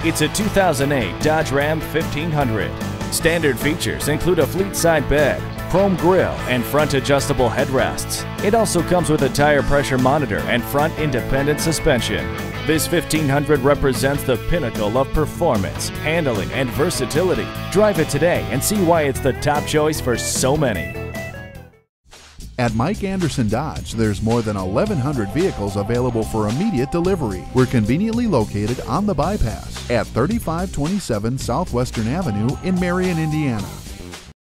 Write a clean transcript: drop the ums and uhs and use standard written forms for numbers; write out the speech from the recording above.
It's a 2008 Dodge Ram 1500. Standard features include a fleet side bed, chrome grille, and front adjustable headrests. It also comes with a tire pressure monitor and front independent suspension. This 1500 represents the pinnacle of performance, handling, and versatility. Drive it today and see why it's the top choice for so many. At Mike Anderson Dodge, there's more than 1,100 vehicles available for immediate delivery. We're conveniently located on the bypass at 3527 Southwestern Avenue in Marion, Indiana.